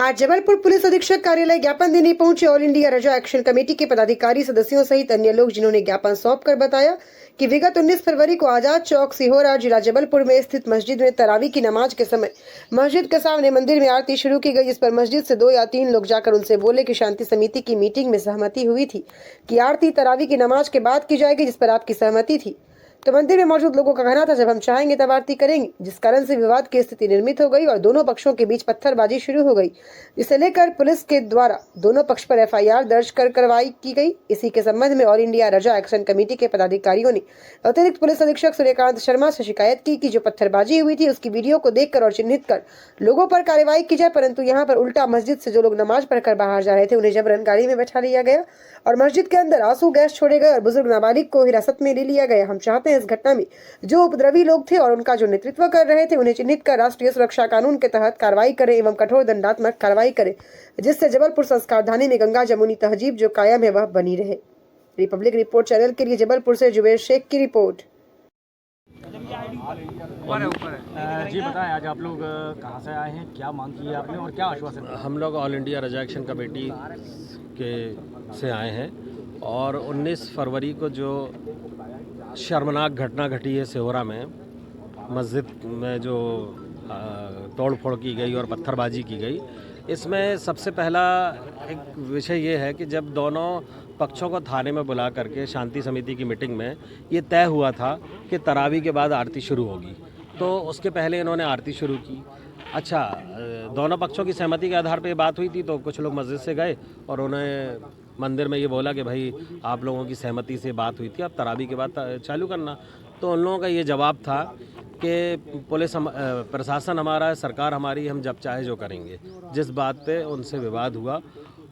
आज जबलपुर पुलिस अधीक्षक कार्यालय ज्ञापन देने पहुंचे all India Raza action committee के पदाधिकारी सदस्यों सहित अन्य लोग, जिन्होंने ज्ञापन सौंपकर बताया कि विगत 19 फरवरी को आजाद चौक सिहोरा जिला जबलपुर में स्थित मस्जिद में तरावी की नमाज के समय मस्जिद के सामने मंदिर में आरती शुरू की गई, जिस पर मस्जिद से 2 या 3 लोग जाकर उनसे बोले कि शांति समिति की मीटिंग में सहमति हुई थी कि आरती तरावी की नमाज के बाद की जाएगी, जिस पर आपकी सहमति थी। तो मंदिर में मौजूद लोगों का कहना था जब हम चाहेंगे तब आरती करेंगे, जिस कारण से विवाद की स्थिति निर्मित हो गई और दोनों पक्षों के बीच पत्थरबाजी शुरू हो गई, जिसे लेकर पुलिस के द्वारा दोनों पक्ष पर एफआईआर दर्ज कर कार्रवाई की गई। इसी के संबंध में all India Raza action committee के पदाधिकारियों ने अतिरिक्त पुलिस अधीक्षक सूर्यकांत शर्मा से शिकायत की कि जो पत्थरबाजी हुई थी उसकी वीडियो को देखकर और चिन्हित कर लोगों पर कार्रवाई की जाए, परंतु यहाँ पर उल्टा मस्जिद से जो लोग नमाज पढ़कर बाहर जा रहे थे उन्हें जबरन गाड़ी में बैठा लिया गया और मस्जिद के अंदर आंसू गैस छोड़े गए और बुजुर्ग नाबालिग को हिरासत में ले लिया गया। हम चाहते हैं इस घटना में जो उपद्रवी लोग थे और उनका जो नेतृत्व कर रहे थे उन्हें चिन्हित कर राष्ट्रीय सुरक्षा कानून के तहत कार्रवाई करें एवं कठोर दंडात्मक कार्रवाई करें, जिससे जबलपुर संस्कारधानी में गंगा जमुनी तहजीब जो कायम है वह बनी रहे। रिपब्लिक रिपोर्ट चैनल के लिए जबलपुर से जुबेर शेख की रिपोर्ट। जी बताएं, आज आप लोग कहाँ से आए हैं, क्या मांग की है आपने और क्या आश्वासन? हम लोग all India Raza action committee के से आए हैं और 19 फरवरी को जो शर्मनाक घटना घटी है सिहोरा में, मस्जिद में जो तोड़ फोड़ की गई और पत्थरबाजी की गई, इसमें सबसे पहला एक विषय ये है कि जब दोनों पक्षों को थाने में बुला करके शांति समिति की मीटिंग में ये तय हुआ था कि तरावी के बाद आरती शुरू होगी, तो उसके पहले इन्होंने आरती शुरू की। अच्छा, दोनों पक्षों की सहमति के आधार पर ये बात हुई थी, तो कुछ लोग मस्जिद से गए और उन्हें मंदिर में ये बोला कि भाई आप लोगों की सहमति से बात हुई थी, अब तरावी के बाद चालू करना। तो उन लोगों का ये जवाब था कि पुलिस प्रशासन हमारा है, सरकार हमारी, हम जब चाहे जो करेंगे। जिस बात पे उनसे विवाद हुआ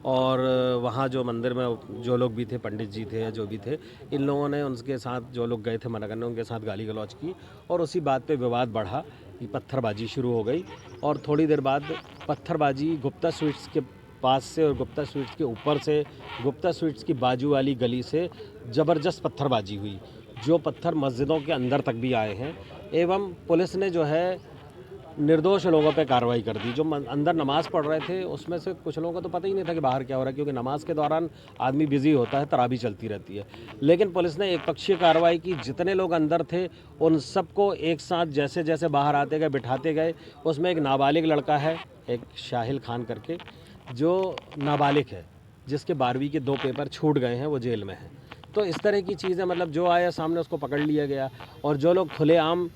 और वहाँ जो मंदिर में जो लोग भी थे, पंडित जी थे या जो भी थे, इन लोगों ने उनके साथ जो लोग गए थे मना करने, उनके साथ गाली गलौज की और उसी बात पे विवाद बढ़ा, कि पत्थरबाजी शुरू हो गई। और थोड़ी देर बाद पत्थरबाजी गुप्ता स्वीट्स के पास से और गुप्ता स्वीट्स के ऊपर से, गुप्ता स्वीट्स की बाजू वाली गली से ज़बरदस्त पत्थरबाजी हुई, जो पत्थर मस्जिदों के अंदर तक भी आए हैं। एवं पुलिस ने जो है निर्दोष लोगों पे कार्रवाई कर दी। जो अंदर नमाज़ पढ़ रहे थे उसमें से कुछ लोगों को तो पता ही नहीं था कि बाहर क्या हो रहा है, क्योंकि नमाज के दौरान आदमी बिजी होता है, तरावी चलती रहती है। लेकिन पुलिस ने एक पक्षीय कार्रवाई की, जितने लोग अंदर थे उन सबको एक साथ जैसे जैसे बाहर आते गए बिठाते गए। उसमें एक नाबालिग लड़का है, एक शाहिल खान करके, जो नाबालिग है, जिसके 12वीं के 2 पेपर छूट गए हैं, वो जेल में है। तो इस तरह की चीज़ें, मतलब जो आया सामने उसको पकड़ लिया गया। और जो लोग खुलेआम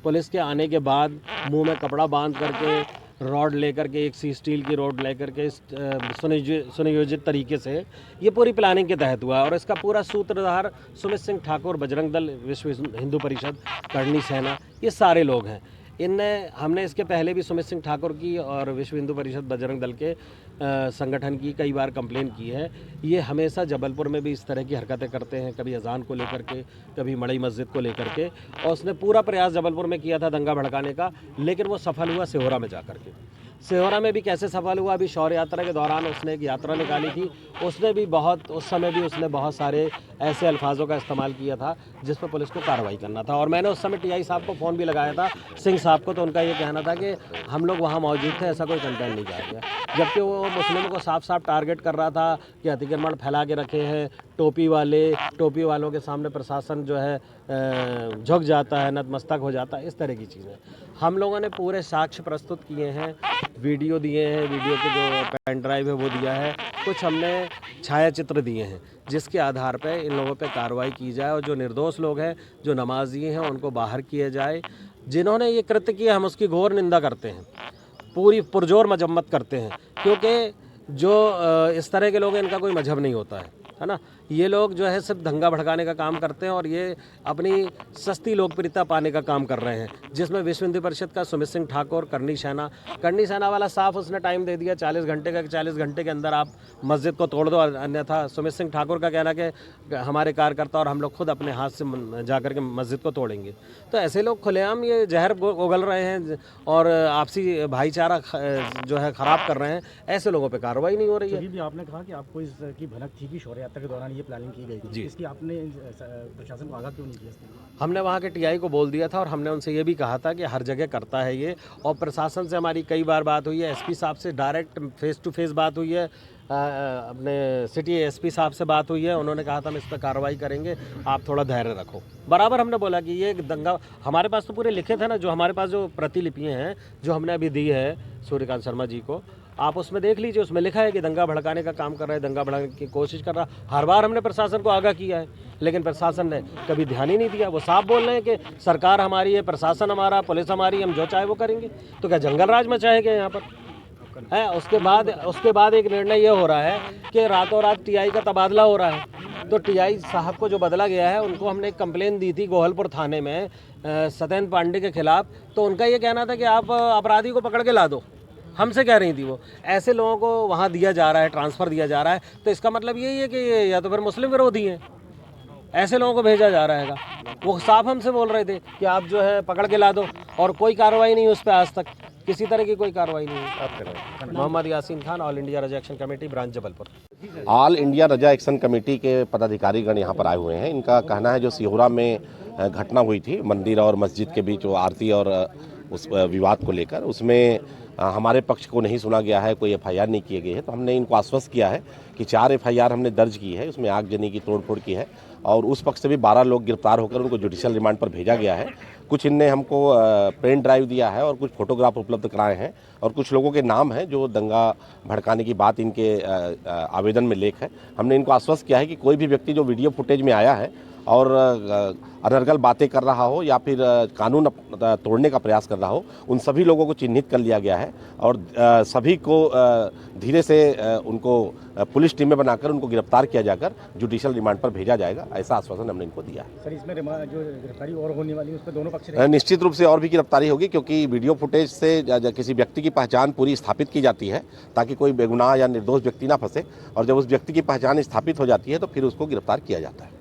पुलिस के आने के बाद मुंह में कपड़ा बांध करके, रॉड लेकर के, एक सी स्टील की रॉड लेकर के सुनियोजित तरीके से, ये पूरी प्लानिंग के तहत हुआ। और इसका पूरा सूत्रधार सुमित सिंह ठाकुर, बजरंग दल, विश्व हिंदू परिषद, करणी सेना, ये सारे लोग हैं। हमने इसके पहले भी सुमित सिंह ठाकुर की और विश्व हिंदू परिषद, बजरंग दल के संगठन की कई बार कंप्लेन की है। ये हमेशा जबलपुर में भी इस तरह की हरकतें करते हैं, कभी अजान को लेकर के, कभी मड़ई मस्जिद को लेकर के। और उसने पूरा प्रयास जबलपुर में किया था दंगा भड़काने का, लेकिन वो सफल हुआ सिहोरा में जाकर के। सिहोरा में भी कैसे सफल हुआ? अभी शौर्य यात्रा के दौरान उसने एक यात्रा निकाली थी, उसने भी उस समय भी उसने बहुत सारे ऐसे अल्फाजों का इस्तेमाल किया था जिस पर पुलिस को कार्रवाई करना था। और मैंने उस समय टीआई साहब को फ़ोन भी लगाया था, सिंह साहब को, तो उनका ये कहना था कि हम लोग वहाँ मौजूद थे, ऐसा कोई कंटेंट नहीं किया गया। जबकि वो मुस्लिमों को साफ साफ टारगेट कर रहा था कि अतिक्रमण फैला के रखे हैं, टोपी वालों के सामने प्रशासन जो है झुक जाता है, नतमस्तक हो जाता है, इस तरह की चीज़ें। हम लोगों ने पूरे साक्ष्य प्रस्तुत किए हैं, वीडियो दिए हैं, वीडियो के जो पेन ड्राइव है वो दिया है, कुछ हमने छायाचित्र दिए हैं, जिसके आधार पर इन लोगों पर कार्रवाई की जाए और जो निर्दोष लोग हैं, जो नमाजी हैं, उनको बाहर किया जाए। जिन्होंने ये कृत्य किया, हम उसकी घोर निंदा करते हैं, पूरी पुरजोर मजम्मत करते हैं, क्योंकि जो इस तरह के लोग हैं, इनका कोई मजहब नहीं होता है ना। ये लोग जो है सिर्फ दंगा भड़काने का काम करते हैं और ये अपनी सस्ती लोकप्रियता पाने का काम कर रहे हैं, जिसमें विश्व हिंदू परिषद का सुमित सिंह ठाकुर, करणी सेना वाला साफ उसने टाइम दे दिया 40 घंटे का, 40 घंटे के अंदर आप मस्जिद को तोड़ दो। अन्यथा सुमित सिंह ठाकुर का कहना कि हमारे कार्यकर्ता और हम लोग खुद अपने हाथ से जा कर के मस्जिद को तोड़ेंगे। तो ऐसे लोग खुलेआम ये जहर उगल रहे हैं और आपसी भाईचारा जो है ख़राब कर रहे हैं। ऐसे लोगों पर कार्रवाई कार्रवाई नहीं हो रही है। चलिए भी आपने कहा कि आपको इसकी भनक थी कि शौर्य यात्रा के दौरान ये प्लानिंग की गई थी, जी। इसकी आपने प्रशासन को आगाह क्यों नहीं किया इसके लिए? हमने वहाँ के टीआई को बोल दिया था और हमने उनसे ये भी कहा था कि हर जगह करता है ये, और प्रशासन से हमारी कई बार बात हुई है, एसपी साहब से डायरेक्ट फेस टू फेस बात हुई है, अपने सिटी एसपी साहब से बात हुई है, उन्होंने कहा था हम इस पर कार्रवाई करेंगे, आप थोड़ा धैर्य रखो। बराबर हमने बोला कि ये दंगा, हमारे पास तो पूरे लिखे थे ना, जो हमारे पास जो प्रतिलिपियाँ हैं जो हमने अभी दी है सूर्यकांत शर्मा जी को, आप उसमें देख लीजिए, उसमें लिखा है कि दंगा भड़काने का काम कर रहा है, दंगा भड़काने की कोशिश कर रहा है। हर बार हमने प्रशासन को आगाह किया है, लेकिन प्रशासन ने कभी ध्यान ही नहीं दिया। वो साफ बोल रहे हैं कि सरकार हमारी है, प्रशासन हमारा, पुलिस हमारी, हम जो चाहे वो करेंगे। तो क्या जंगल राज मचाएंगे यहाँ पर है? उसके बाद एक निर्णय ये हो रहा है कि रातों रात टीआई का तबादला हो रहा है। तो टीआई साहब को जो बदला गया है, उनको हमने एक कंप्लेन दी थी गोहलपुर थाने में सत्येंद्र पांडे के खिलाफ, तो उनका ये कहना था कि आप अपराधी को पकड़ के ला दो, हमसे कह रही थी वो। ऐसे लोगों को वहाँ दिया जा रहा है, ट्रांसफ़र दिया जा रहा है, तो इसका मतलब यही है कि ये या तो फिर मुस्लिम विरोधी हैं, ऐसे लोगों को भेजा जा रहा है। वो साफ हमसे बोल रहे थे कि आप जो है पकड़ के ला दो, और कोई कार्रवाई नहीं उस पर, आज तक किसी तरह की कोई कार्रवाई नहीं है। Mohammed Yasin Khan, all India Raza action committee, branch Jabalpur. All India Raza action committee के पदाधिकारीगण यहाँ पर आए हुए हैं। इनका कहना है जो सिहोरा में घटना हुई थी मंदिर और मस्जिद के बीच, वो आरती और उस विवाद को लेकर, उसमें हमारे पक्ष को नहीं सुना गया है, कोई एफआईआर नहीं की गई है। तो हमने इनको आश्वस्त किया है कि 4 एफआईआर हमने दर्ज की है, उसमें आगजनी की, तोड़फोड़ की है, और उस पक्ष से भी 12 लोग गिरफ्तार होकर उनको जुडिशियल रिमांड पर भेजा गया है। कुछ इनने हमको पेन ड्राइव दिया है और कुछ फोटोग्राफ उपलब्ध कराए हैं, और कुछ लोगों के नाम हैं जो दंगा भड़काने की बात इनके आवेदन में लेख है। हमने इनको आश्वस्त किया है कि कोई भी व्यक्ति जो वीडियो फुटेज में आया है और अनर्गल बातें कर रहा हो या फिर कानून तोड़ने का प्रयास कर रहा हो, उन सभी लोगों को चिन्हित कर लिया गया है, और सभी को धीरे से उनको पुलिस टीमें बनाकर उनको गिरफ्तार किया जाकर जुडिशियल रिमांड पर भेजा जाएगा, ऐसा आश्वासन हमने इनको दिया है। सर, इसमें जो गिरफ्तारी और होने वाली है उस पर दोनों पक्ष निश्चित रूप से और भी गिरफ्तारी होगी, क्योंकि वीडियो फुटेज से किसी व्यक्ति की पहचान पूरी स्थापित की जाती है ताकि कोई बेगुनाह या निर्दोष व्यक्ति ना फंसे, और जब उस व्यक्ति की पहचान स्थापित हो जाती है तो फिर उसको गिरफ्तार किया जाता है।